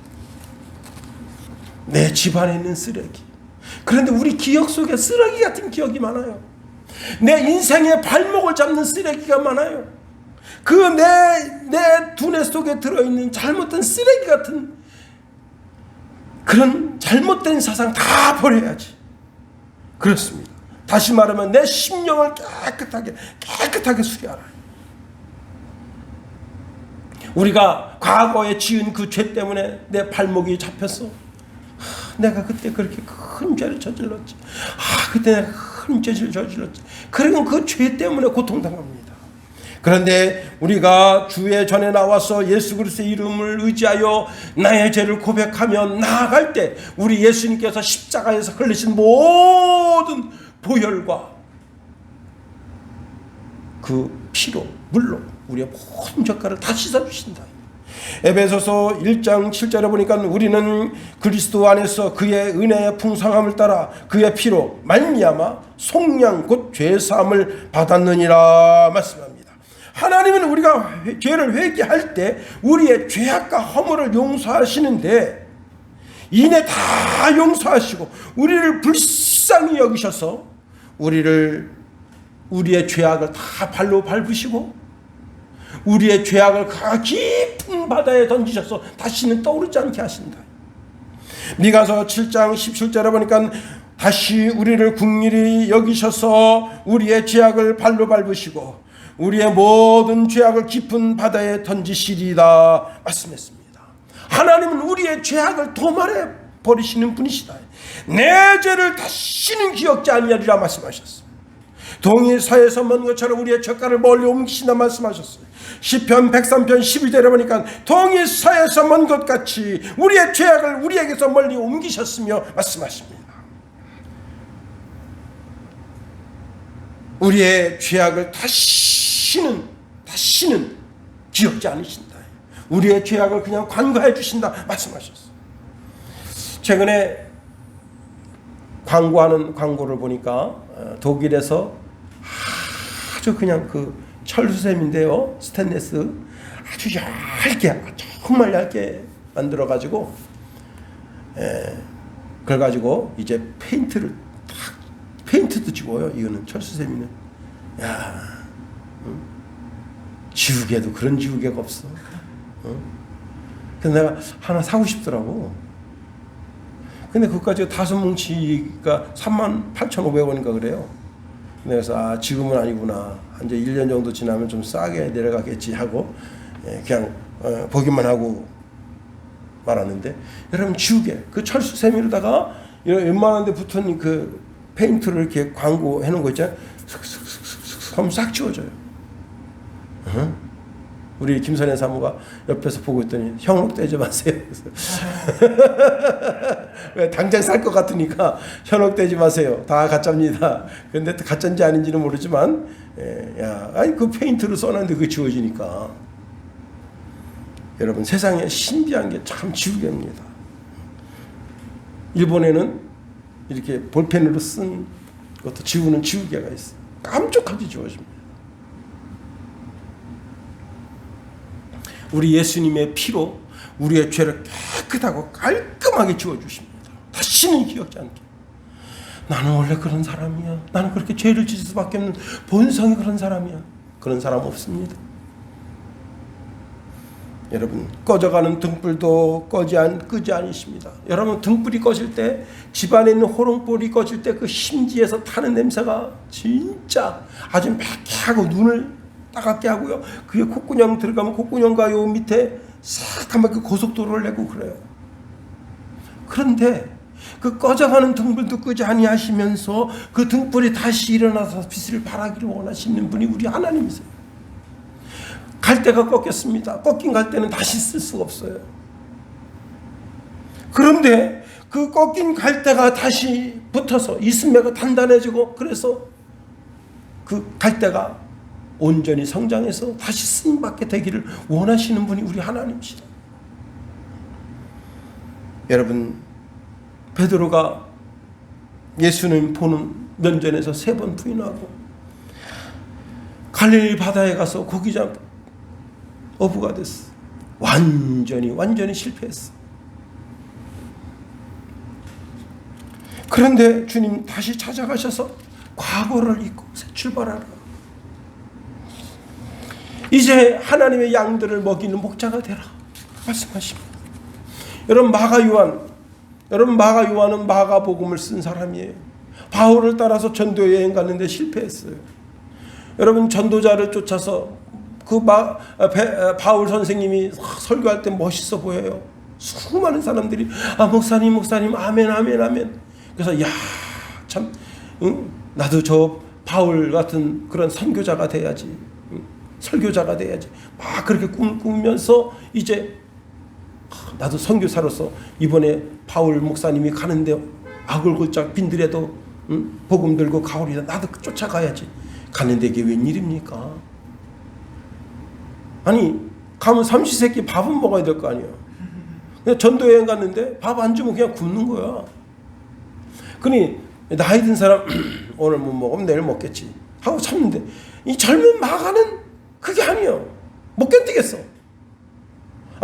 내 집안에 있는 쓰레기. 그런데 우리 기억 속에 쓰레기 같은 기억이 많아요. 내 인생의 발목을 잡는 쓰레기가 많아요. 그 내 두뇌 속에 들어있는 잘못된 쓰레기 같은 그런 잘못된 사상 다 버려야지. 그렇습니다. 다시 말하면 내 심령을 깨끗하게 수리하라. 우리가 과거에 지은 그 죄 때문에 내 발목이 잡혔어. 내가 그때 그렇게 큰 죄를 저질렀지. 그때 내가 큰 죄를 저질렀지. 그러면 그 죄 때문에 고통당합니다. 그런데 우리가 주의 전에 나와서 예수 그리스도의 이름을 의지하여 나의 죄를 고백하며 나아갈 때 우리 예수님께서 십자가에서 흘리신 모든 보혈과 그 피로 물로 우리의 모든 죄가를 다 씻어주신다. 에베소서 1장 7절에 보니까 우리는 그리스도 안에서 그의 은혜의 풍성함을 따라 그의 피로 말미암아 속량 곧 죄사함을 받았느니라 말씀합니다. 하나님은 우리가 죄를 회개할 때 우리의 죄악과 허물을 용서하시는데 이내 다 용서하시고 우리를 불쌍히 여기셔서 우리의 죄악을 다 발로 밟으시고 우리의 죄악을 그 깊은 바다에 던지셔서 다시는 떠오르지 않게 하신다. 미가서 7장 17절에 보니까 다시 우리를 긍휼히 여기셔서 우리의 죄악을 발로 밟으시고 우리의 모든 죄악을 깊은 바다에 던지시리다 말씀했습니다. 하나님은 우리의 죄악을 도말해 버리시는 분이시다. 내 죄를 다시는 기억지 아니하리라 말씀하셨어요. 동이 서에서 먼 것처럼 우리의 젓가락을 멀리 옮기신다 말씀하셨어요. 시편 103편 12절에 보니까 동이 서에서 먼 것 같이 우리의 죄악을 우리에게서 멀리 옮기셨으며 말씀하십니다. 우리의 죄악을 다시는 기억지 않으신다. 우리의 죄악을 그냥 관과해 주신다 말씀하셨어요. 최근에 광고하는 광고를 보니까 독일에서 아주 그냥 그 철수샘인데요, 스테인리스 아주 얇게, 정말 얇게 만들어 가지고 그걸 가지고 이제 페인트도 지워요. 이거는 철수샘이는. 야, 지우개도 그런 지우개가 없어. 그래서 내가 하나 사고 싶더라고. 근데 그것까지 5뭉치가 38,500원인가 그래요. 그래서 지금은 아니구나. 이제 1년 정도 지나면 좀 싸게 내려가겠지 하고 그냥 보기만 하고 말았는데, 여러분 지우개 그 철수세미로다가 웬만한 데 붙은 그 페인트를 이렇게 광고해 놓은 거 있잖아요. 슥슥슥슥 하면 싹 지워져요. 우리 김선혜 사무가 옆에서 보고 있더니 현혹되지 마세요. 왜 당장 살 것 같으니까 현혹되지 마세요. 다 가짜입니다. 그런데 가짜인지 아닌지는 모르지만 아니 그 페인트로 써놨는데 그게 지워지니까. 여러분 세상에 신비한 게 참 지우개입니다. 일본에는 이렇게 볼펜으로 쓴 것도 지우는 지우개가 있어요. 깜짝하게 지워집니다. 우리 예수님의 피로 우리의 죄를 깨끗하고 깔끔하게 지워주십니다. 다시는 기억지 않게. 나는 원래 그런 사람이야. 나는 그렇게 죄를 지을 수밖에 없는 본성이 그런 사람이야. 그런 사람 없습니다. 여러분 꺼져가는 등불도 끄지 않으십니다. 여러분 등불이 꺼질 때, 집안에 있는 호롱불이 꺼질 때 그 심지에서 타는 냄새가 진짜 아주 매캐하고 눈을 따갑게 하고요. 그게 콧구녕 들어가면 콧구녕과 요 밑에 싹 한번 그 고속도로를 내고 그래요. 그런데 그 꺼져가는 등불도 끄지 아니하시면서 그 등불이 다시 일어나서 빛을 발하기를 원하시는 분이 우리 하나님이세요. 갈대가 꺾였습니다. 꺾인 갈대는 다시 쓸 수가 없어요. 그런데 그 꺾인 갈대가 다시 붙어서 이스매가 단단해지고, 그래서 그 갈대가 온전히 성장해서 다시 쓰임받게 되기를 원하시는 분이 우리 하나님이시다. 여러분 베드로가 예수님 보는 면전에서 3번 부인하고 갈릴리 바다에 가서 고기 잡 어부가 됐어. 완전히 실패했어. 그런데 주님 다시 찾아가셔서 과거를 잊고 새 출발하라. 이제 하나님의 양들을 먹이는 목자가 되라 말씀하십니다. 여러분 마가 요한은 마가복음을 쓴 사람이에요. 바울을 따라서 전도 여행 갔는데 실패했어요. 여러분 전도자를 쫓아서 바울 선생님이 설교할 때 멋있어 보여요. 수많은 사람들이 목사님 아멘. 그래서 참 나도 저 바울 같은 그런 선교자가 돼야지, 설교자가 돼야지 막 그렇게 꿈을 꾸면서 이제 나도 선교사로서 이번에 바울 목사님이 가는데 악을 골짝 빈들에도 복음 들고 가오리다. 나도 쫓아가야지. 가는데 이게 웬일입니까? 아니 가면 삼시세끼 밥은 먹어야 될 거 아니에요. 그냥 전도여행 갔는데 밥 안 주면 그냥 굶는 거야. 그러니 나이 든 사람 오늘 못 먹으면 내일 먹겠지 하고 참는데, 이 젊은 마가는 그게 아니에요. 못 견디겠어.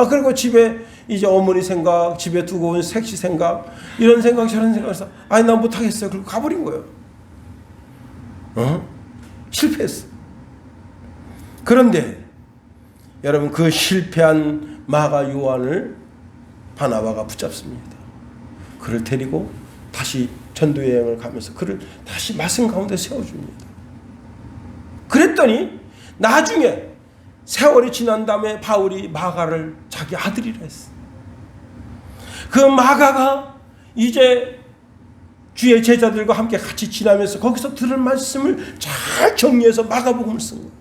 그리고 집에 이제 어머니 생각, 집에 두고 온 색시 생각, 이런 생각 저런 생각해서 난 못하겠어요. 그리고 가버린 거예요. 실패했어. 그런데 여러분 그 실패한 마가 요한을 바나바가 붙잡습니다. 그를 데리고 다시 전도여행을 가면서 그를 다시 말씀 가운데 세워줍니다. 그랬더니 나중에 세월이 지난 다음에 바울이 마가를 자기 아들이라 했어. 그 마가가 이제 주의 제자들과 함께 같이 지나면서 거기서 들은 말씀을 잘 정리해서 마가복음을 쓴 거예요.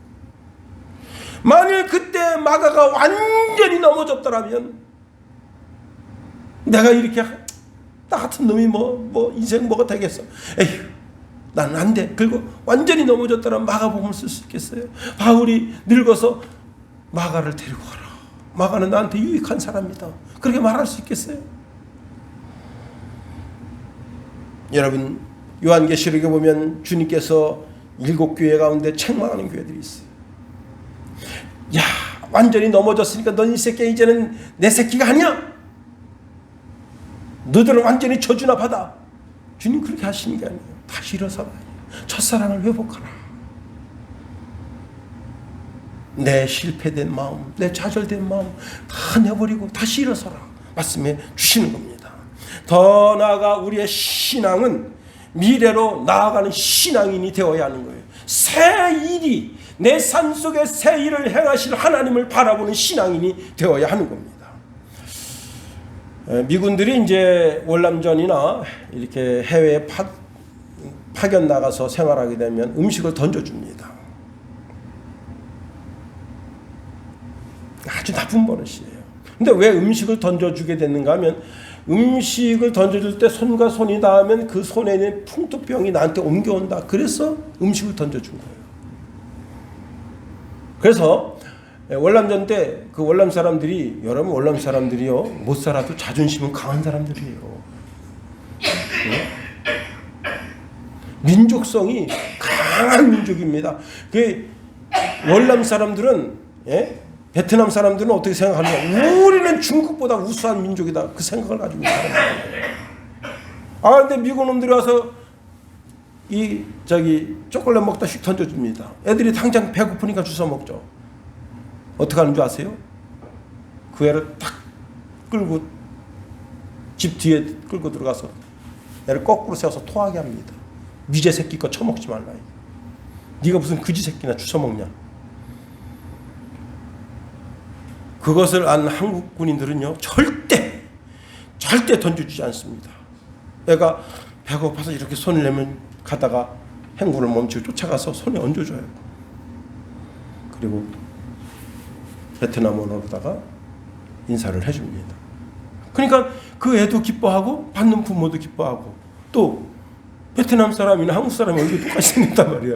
만일 그때 마가가 완전히 넘어졌더라면, 내가 이렇게 나 같은 놈이 뭐 인생 뭐가 되겠어. 에휴, 나는 안 돼. 그리고 완전히 넘어졌더라면 마가복음을 쓸 수 있겠어요? 바울이 늙어서 마가를 데리고 가라. 마가는 나한테 유익한 사람이다. 그렇게 말할 수 있겠어요? 여러분, 요한계시록에 보면 주님께서 7교회 가운데 책망하는 교회들이 있어요. 야, 완전히 넘어졌으니까 넌 이 새끼야 이제는 내 새끼가 아니야. 너들은 완전히 저주나 받아. 주님 그렇게 하시는 게 아니에요. 다시 일어서라. 첫사랑을 회복하라. 내 실패된 마음, 내 좌절된 마음 다 내버리고 다시 일어서라 말씀해 주시는 겁니다. 더 나아가 우리의 신앙은 미래로 나아가는 신앙인이 되어야 하는 거예요. 새 일이, 내 삶 속에 새 일을 행하실 하나님을 바라보는 신앙인이 되어야 하는 겁니다. 미군들이 이제 월남전이나 이렇게 해외에 파견 나가서 생활하게 되면 음식을 던져줍니다. 아주 나쁜 버릇이에요. 근데 왜 음식을 던져주게 됐는가 하면, 음식을 던져줄 때 손과 손이 닿으면 그 손에 있는 풍토병이 나한테 옮겨온다. 그래서 음식을 던져준 거예요. 그래서 월남전 때 그 월남 사람들이, 여러분 월남 사람들이요, 못 살아도 자존심은 강한 사람들이에요. 민족성이 강한 민족입니다. 그 월남 사람들은, 베트남 사람들은 어떻게 생각하느냐? 우리는 중국보다 우수한 민족이다. 그 생각을 가지고 살아요. 근데 미국 놈들이 와서 초콜릿 먹다 휙 던져줍니다. 애들이 당장 배고프니까 주워 먹죠. 어떻게 하는 줄 아세요? 그 애를 딱 끌고 집 뒤에 끌고 들어가서 애를 거꾸로 세워서 토하게 합니다. 미제 새끼 거 처먹지 말라. 네가 무슨 그지 새끼나 주워 먹냐? 그것을 안 한국 군인들은요, 절대 던져주지 않습니다. 애가 배고파서 이렇게 손을 내면 가다가 행군을 멈추고 쫓아가서 손에 얹어줘요. 그리고 베트남 언어로다가 인사를 해줍니다. 그러니까 그 애도 기뻐하고 받는 부모도 기뻐하고, 또 베트남 사람이나 한국 사람이 얼굴이 똑같이 생겼단 말이야.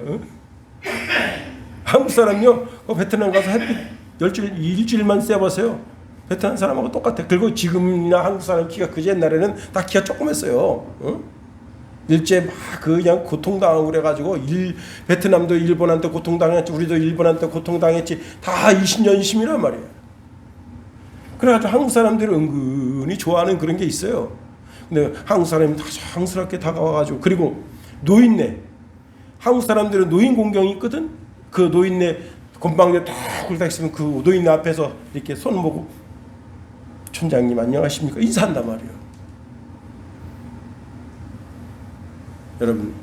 한국 사람요, 베트남 가서 햇빛 일주일만 쐬보세요. 베트남 사람하고 똑같아. 그리고 지금이나 한국 사람 키가, 그 옛날에는 다 키가 조그맸어요. 일제 막 그냥 고통당하고 그래가지고, 베트남도 일본한테 고통당했지, 우리도 일본한테 고통당했지, 다 20년심이란 말이에요. 그래가지고 한국 사람들이 은근히 좋아하는 그런 게 있어요. 근데 한국 사람이 다정스럽게 다가와가지고, 그리고 노인네, 한국 사람들은 노인 공경이 있거든. 그 노인네 건방에 딱 굴다 있으면 그 노인네 앞에서 이렇게 손 모고 촌장님 안녕하십니까 인사한단 말이에요. 여러분,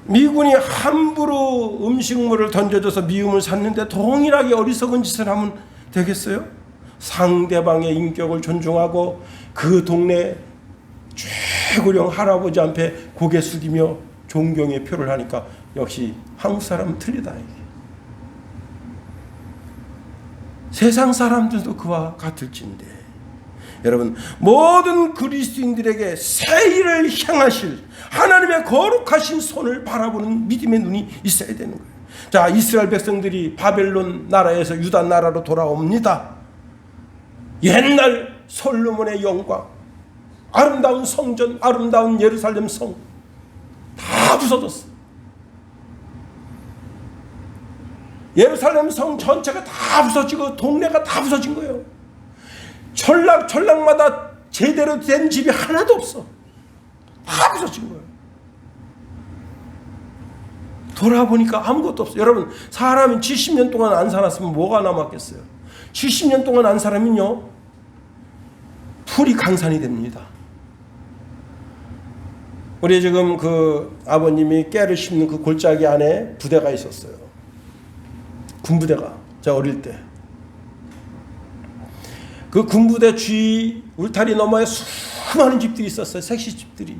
미군이 함부로 음식물을 던져줘서 미움을 샀는데 동일하게 어리석은 짓을 하면 되겠어요? 상대방의 인격을 존중하고 그 동네 최고령 할아버지 앞에 고개 숙이며 존경의 표를 하니까 역시 한국 사람은 틀리다. 세상 사람들도 그와 같을진데, 여러분, 모든 그리스도인들에게 새 일을 향하실 하나님의 거룩하신 손을 바라보는 믿음의 눈이 있어야 되는 거예요. 자, 이스라엘 백성들이 바벨론 나라에서 유다 나라로 돌아옵니다. 옛날 솔로몬의 영광, 아름다운 성전, 아름다운 예루살렘 성 다 부서졌어. 예루살렘 성 전체가 다 부서지고 동네가 다 부서진 거예요. 전락마다 제대로 된 집이 하나도 없어. 다 부서진 거예요. 돌아보니까 아무것도 없어. 여러분, 사람이 70년 동안 안 살았으면 뭐가 남았겠어요? 70년 동안 안 살면요, 풀이 강산이 됩니다. 우리 지금 그 아버님이 깨를 심는 그 골짜기 안에 부대가 있었어요. 군부대가, 제가 어릴 때. 그 군부대 주위 울타리 너머에 수많은 집들이 있었어요. 색시집들이.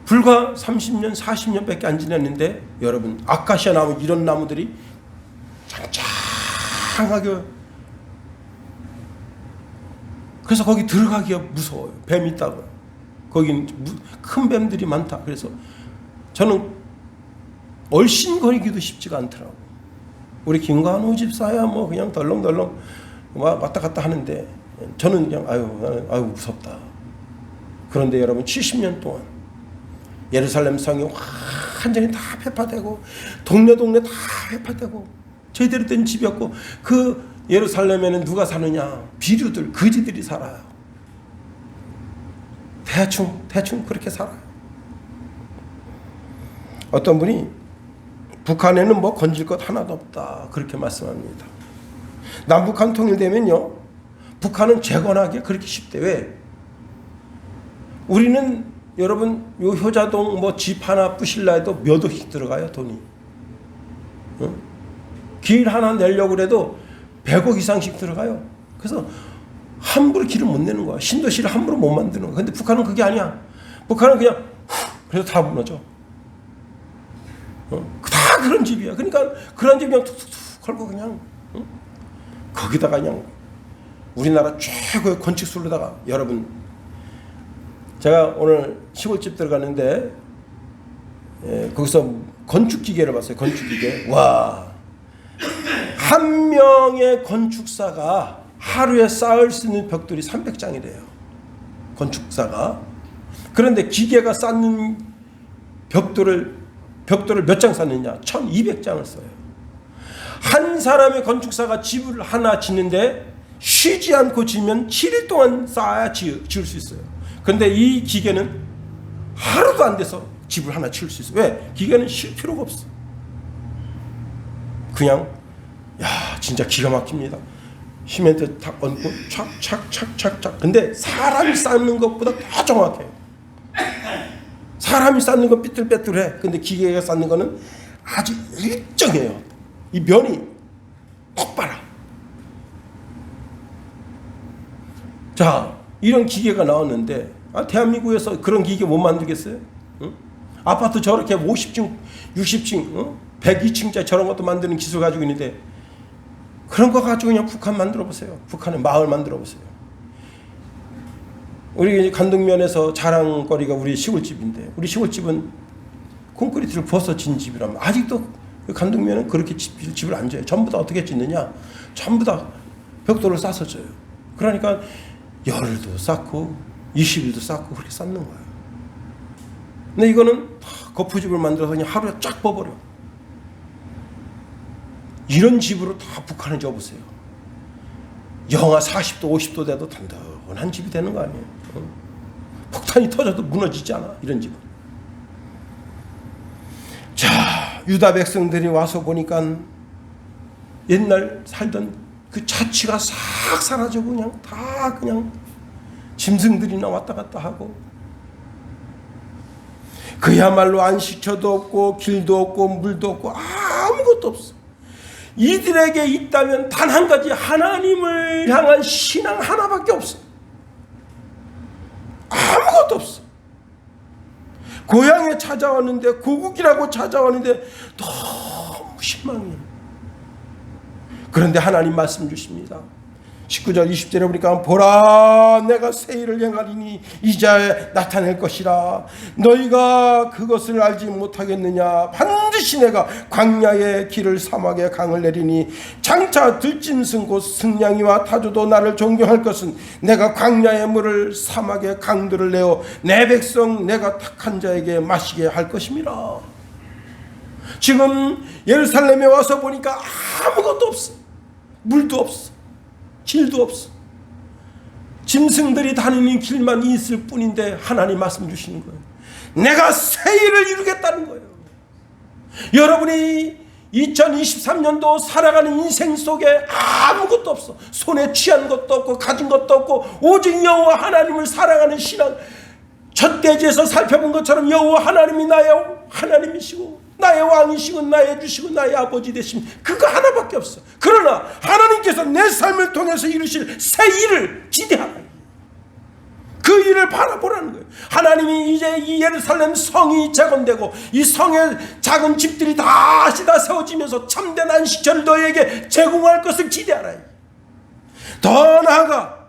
불과 30년, 40년 밖에 안 지났는데, 여러분, 아카시아 나무, 이런 나무들이 짱짱하게, 그래서 거기 들어가기가 무서워요. 뱀 있다고요. 거긴 큰 뱀들이 많다. 그래서 저는 얼씬거리기도 쉽지가 않더라고. 우리 김관우 집사야 뭐 그냥 덜렁덜렁 왔다 갔다 하는데, 저는 그냥 아유 무섭다. 그런데 여러분 70년 동안 예루살렘 성이 완전히 다 회파되고 동네 다 회파되고 제대로 된 집이 없고 그 예루살렘에는 누가 사느냐? 비류들, 거지들이 살아요. 대충 그렇게 살아요. 어떤 분이 북한에는 뭐 건질 것 하나도 없다 그렇게 말씀합니다. 남북한 통일되면요 북한은 재건하기 그렇게 쉽대. 왜? 우리는 여러분 요 효자동 뭐 집 하나 부실라 해도 몇 억씩 들어가요 돈이. 길 하나 내려고 그래도 100억 이상씩 들어가요. 그래서 함부로 길을 못 내는 거야. 신도시를 함부로 못 만드는 거야. 근데 북한은 그게 아니야. 북한은 그냥 그래서 다 무너져. 다 그런 집이야. 그러니까 그런 집 그냥 툭툭툭 걸고 그냥 거기다가 그냥 우리나라 최고의 건축술로다가 여러분 제가 오늘 시골집 들어가는데 거기서 건축기계를 봤어요. 건축기계. 와, 한 명의 건축사가 하루에 쌓을 수 있는 벽돌이 300장이래요. 건축사가. 그런데 기계가 쌓는 벽돌을 몇 장 쌓느냐? 1200장을 써요. 한 사람의 건축사가 집을 하나 짓는데 쉬지 않고 지면 7일 동안 쌓아야 지을 수 있어요. 그런데 이 기계는 하루도 안 돼서 집을 하나 지을 수 있어요. 왜? 기계는 쉴 필요가 없어. 그냥 진짜 기가 막힙니다. 시멘트 탁 얹고 착착착착착. 근데 사람이 쌓는 것보다 더 정확해요. 사람이 쌓는 건 삐뚤빼뚤해. 근데 기계가 쌓는 거는 아주 일정해요. 이 면이 똑바로. 자, 이런 기계가 나왔는데 대한민국에서 그런 기계 못 만들겠어요? 응? 아파트 저렇게 50층, 60층, 102층짜리 저런 것도 만드는 기술 가지고 있는데 그런 거 가지고 그냥 북한 만들어 보세요. 북한의 마을 만들어 보세요. 우리 간동면에서 자랑거리가 우리 시골집인데 우리 시골집은 콘크리트를 부어서 짓는 집이라면 아직도 간동면은 그렇게 집을 안 져요. 전부 다 어떻게 짓느냐? 전부 다 벽돌을 싸서 져요. 그러니까 열흘도 쌓고 20일도 쌓고 그렇게 쌓는 거예요. 근데 이거는 다 거푸집을 만들어서 그냥 하루에 쫙 뽑아버려. 이런 집으로 다 북한을 져보세요. 영하 40도 50도 돼도 단단한 집이 되는 거 아니에요. 폭탄이 터져도 무너지지 않아 이런 집은. 자, 유다 백성들이 와서 보니까 옛날 살던 그 자취가 싹 사라지고 그냥 다 그냥 짐승들이나 왔다 갔다 하고 그야말로 안식처도 없고 길도 없고 물도 없고 아무것도 없어. 이들에게 있다면 단 한 가지 하나님을 향한 신앙 하나밖에 없어. 아무것도 없어. 고향에 찾아왔는데 고국이라고 찾아왔는데 너무 실망해요. 그런데 하나님 말씀 주십니다. 19절 20절에 보니까 보라 내가 새 일을 행하리니 이제 나타낼 것이라 너희가 그것을 알지 못하겠느냐. 반드시 내가 광야의 길을 사막의 강을 내리니 장차 들짐승 곧 승냥이와 타조도 나를 존경할 것은 내가 광야의 물을 사막의 강들을 내어 내 백성 내가 택한 자에게 마시게 할 것임이라. 지금 예루살렘에 와서 보니까 아무것도 없어. 물도 없어. 길도 없어. 짐승들이 다니는 길만 있을 뿐인데 하나님 말씀 주시는 거예요. 내가 새 일을 이루겠다는 거예요. 여러분이 2023년도 살아가는 인생 속에 아무것도 없어. 손에 취한 것도 없고 가진 것도 없고 오직 여호와 하나님을 사랑하는 신앙. 젖돼지에서 살펴본 것처럼 여호와 하나님이 나의 하나님이시고 나의 왕이시고 나의 주시고 나의 아버지 되심 그거 하나밖에 없어. 그러나 하나님께서 내 삶을 통해서 이루실 새 일을 기대하라. 그 일을 바라보라는 거예요. 하나님이 이제 이 예루살렘 성이 재건되고 이 성의 작은 집들이 다시 다 세워지면서 참된 안식처를 너에게 제공할 것을 기대하라. 더 나아가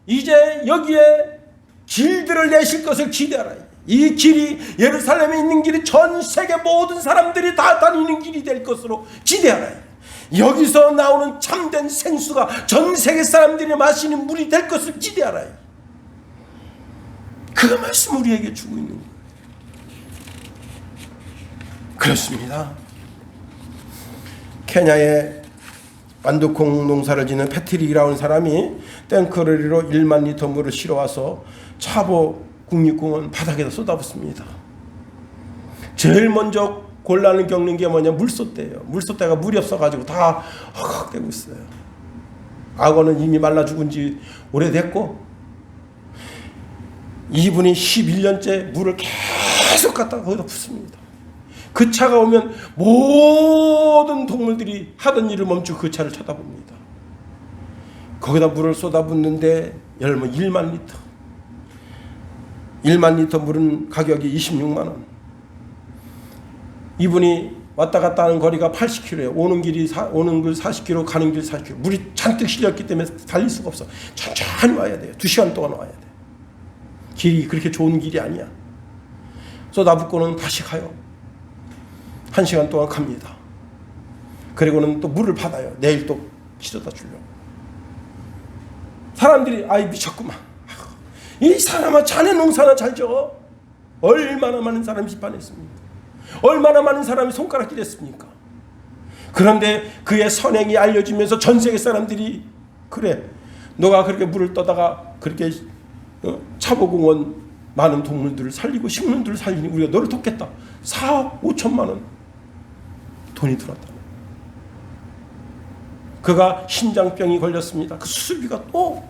이제 여기에 길들을 내실 것을 기대하라. 이 길이 예루살렘에 있는 길이 전 세계 모든 사람들이 다 다니는 길이 될 것으로 기대하라. 여기서 나오는 참된 생수가 전 세계 사람들이 마시는 물이 될 것을 기대하라. 그 말씀을 우리에게 주고 있는 거예요. 그렇습니다. 케냐의 완두콩 농사를 짓는 패트릭이라는 사람이 탱크로리로 1만 리터 물을 실어와서 차보 국립공원 바닥에다 쏟아붓습니다. 제일 먼저 곤란을 겪는 게 뭐냐? 물소대예요. 물소대가 물이 없어가지고 다 헉헉대고 있어요. 악어는 이미 말라 죽은 지 오래됐고, 이분이 11년째 물을 계속 갖다가 거기다 붓습니다. 그 차가 오면 모든 동물들이 하던 일을 멈추고 그 차를 쳐다봅니다. 거기다 물을 쏟아붓는데 여러분 1만 리터. 1만 리터 물은 가격이 26만 원. 이분이 왔다 갔다 하는 거리가 80km예요. 오는 길 40km, 가는 길 40km. 물이 잔뜩 실렸기 때문에 달릴 수가 없어. 천천히 와야 돼요. 2시간 동안 와야 돼. 길이 그렇게 좋은 길이 아니야. 쏟아붓고는 다시 가요. 1시간 동안 갑니다. 그리고는 또 물을 받아요. 내일 또 실어다 주려고. 사람들이 아이 미쳤구만. 이 사람아 자네 농사나 잘 져. 얼마나 많은 사람이 비판했습니까? 얼마나 많은 사람이 손가락질 했습니까? 그런데 그의 선행이 알려지면서 전 세계 사람들이 그래 너가 그렇게 물을 떠다가 그렇게 차보공원 많은 동물들을 살리고 식물들을 살리니 우리가 너를 돕겠다. 4억 5천만 원 돈이 들었다. 그가 심장병이 걸렸습니다. 그 수술비가 또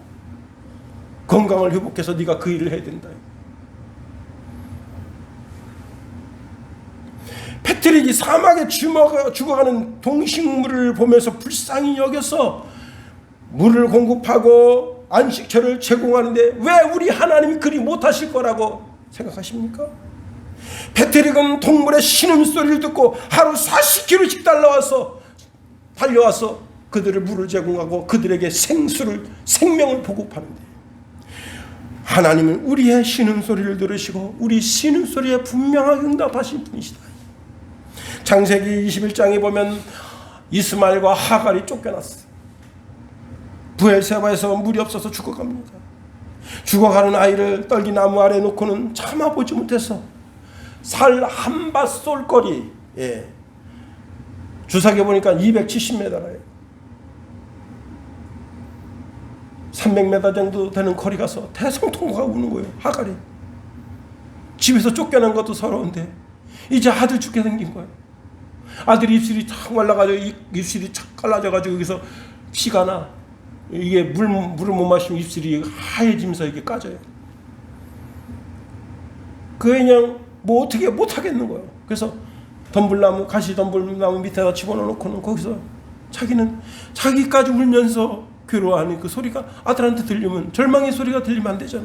건강을 회복해서 네가 그 일을 해야 된다. 패트릭이 사막에 죽어가는 동식물을 보면서 불쌍히 여겨서 물을 공급하고 안식처를 제공하는데 왜 우리 하나님이 그리 못하실 거라고 생각하십니까? 패트릭은 동물의 신음소리를 듣고 하루 40km씩 달려와서 그들을 물을 제공하고 그들에게 생명을 보급하는데, 하나님은 우리의 신음소리를 들으시고 우리 신음소리에 분명하게 응답하신 분이시다. 창세기 21장에 보면 이스마엘과 하갈이 쫓겨났어요. 부엘세바에서 물이 없어서 죽어갑니다. 죽어가는 아이를 떨기나무 아래 놓고는 참아보지 못해서 살 한 밭 쏠 거리, 주사기 보니까 270m래요. 300m 정도 되는 거리 가서 대성통곡하고 우는 거예요. 하갈이 집에서 쫓겨난 것도 서러운데 이제 아들 죽게 생긴 거예요. 아들이 입술이 탁 말라가지고 입술이 착 갈라져가지고 여기서 피가 나. 이게 물을 못 마시면 입술이 하얘지면서 이게 까져요. 그냥 뭐 어떻게 못 하겠는 거예요. 그래서 가시 덤불나무 밑에다 집어넣고는 거기서 자기는 자기까지 울면서 괴로워하는 그 소리가 아들한테 들리면 절망의 소리가 들리면 안 되잖아.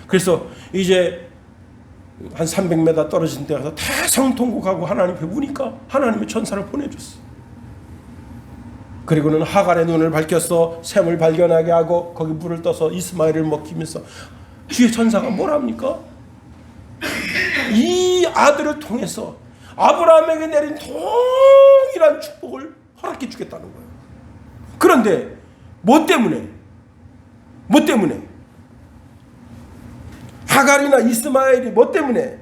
그래서 이제 한 300m 떨어진 데 가서 대성통곡하고 하나님 앞에 우니까 하나님의 천사를 보내줬어. 그리고는 하갈의 눈을 밝혔어. 샘을 발견하게 하고 거기 물을 떠서 이스마엘을 먹이면서 주의 천사가 뭐랍니까? 이 아들을 통해서 아브라함에게 내린 동일한 축복을 허락해 주겠다는 거예요. 그런데 뭐 때문에? 하갈이나 이스마엘이 뭐 때문에?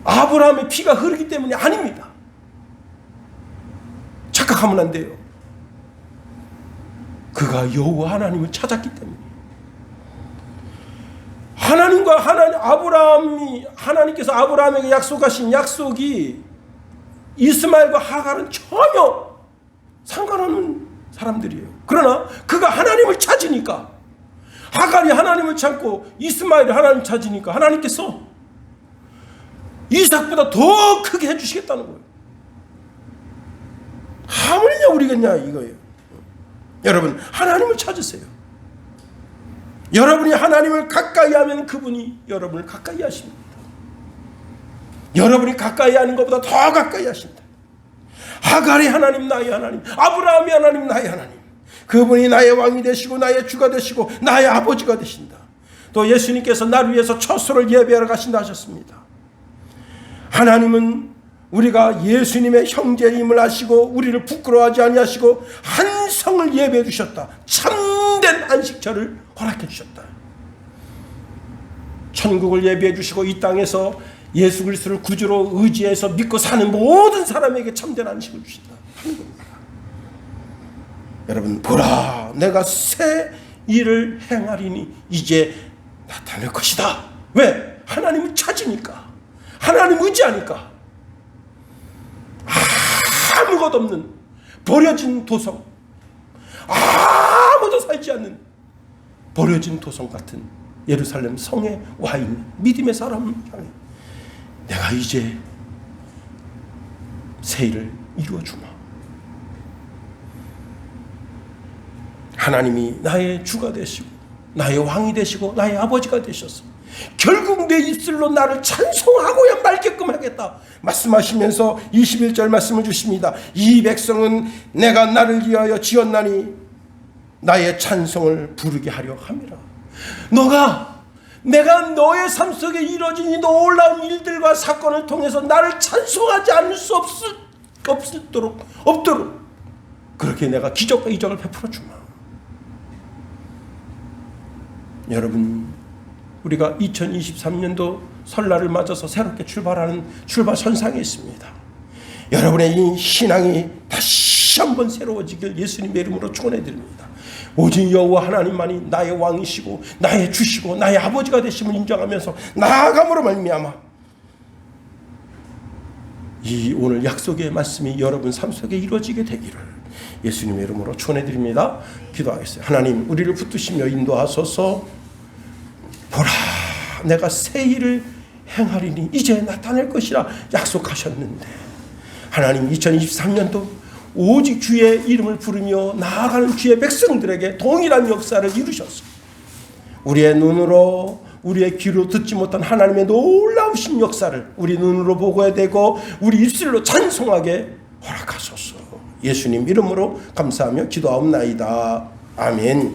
아브라함의 피가 흐르기 때문이 아닙니다. 착각하면 안 돼요. 그가 여호와 하나님을 찾았기 때문에. 하나님께서 아브라함에게 약속하신 약속이 이스마엘과 하갈은 전혀 상관없는 사람들이에요. 그러나 그가 하나님을 찾으니까, 하갈이 하나님을 찾고 이스마엘이 하나님을 찾으니까 하나님께서 이삭보다 더 크게 해주시겠다는 거예요. 하물며 우리겠냐 이거예요. 여러분 하나님을 찾으세요. 여러분이 하나님을 가까이 하면 그분이 여러분을 가까이 하십니다. 여러분이 가까이 하는 것보다 더 가까이 하신다. 하갈이 하나님 나의 하나님, 아브라함이 하나님 나의 하나님, 그분이 나의 왕이 되시고 나의 주가 되시고 나의 아버지가 되신다. 또 예수님께서 나를 위해서 처소를 예배하러 가신다 하셨습니다. 하나님은 우리가 예수님의 형제임을 아시고 우리를 부끄러워하지 아니하시고 한 성을 예배해 주셨다. 참된 안식처를 허락해 주셨다. 천국을 예비해 주시고 이 땅에서 예수 그리스도를 구주로 의지해서 믿고 사는 모든 사람에게 참된 안식을 주신다 하는 겁니다. 여러분, 보라, 내가 새 일을 행하리니 이제 나타날 것이다. 왜? 하나님을 찾으니까, 하나님 의지하니까. 아무것도 없는 버려진 도성, 아무도 살지 않는 버려진 도성 같은 예루살렘 성에 와 있는 믿음의 사람을 향해 내가 이제 새 일을 이루어주마. 하나님이 나의 주가 되시고 나의 왕이 되시고 나의 아버지가 되셔서 결국 내 입술로 나를 찬송하고야 말게끔 하겠다 말씀하시면서 21절 말씀을 주십니다. 이 백성은 내가 나를 위하여 지었나니 나의 찬송을 부르게 하려 함이라. 내가 너의 삶 속에 이루어진 이 놀라운 일들과 사건을 통해서 나를 찬송하지 않을 수 없도록 그렇게 내가 기적과 이적을 베풀어 주마. 여러분, 우리가 2023년도 설날을 맞아서 새롭게 출발하는 출발선상에 있습니다. 여러분의 이 신앙이 다시 한번 새로워지길 예수님의 이름으로 축원해드립니다. 오직 여호와 하나님만이 나의 왕이시고 나의 주시고 나의 아버지가 되심을 인정하면서 나아감으로 말미암아 이 오늘 약속의 말씀이 여러분 삶 속에 이루어지게 되기를 예수님의 이름으로 축원해드립니다. 기도하겠어요. 하나님, 우리를 붙드시며 인도하소서. 보라, 내가 새 일을 행하리니 이제 나타날 것이라 약속하셨는데 하나님, 2023년도 오직 주의 이름을 부르며 나아가는 주의 백성들에게 동일한 역사를 이루셨습니다. 우리의 눈으로 우리의 귀로 듣지 못한 하나님의 놀라우신 역사를 우리 눈으로 보고야 되고 우리 입술로 찬송하게 허락하소서. 예수님 이름으로 감사하며 기도하옵나이다. 아멘.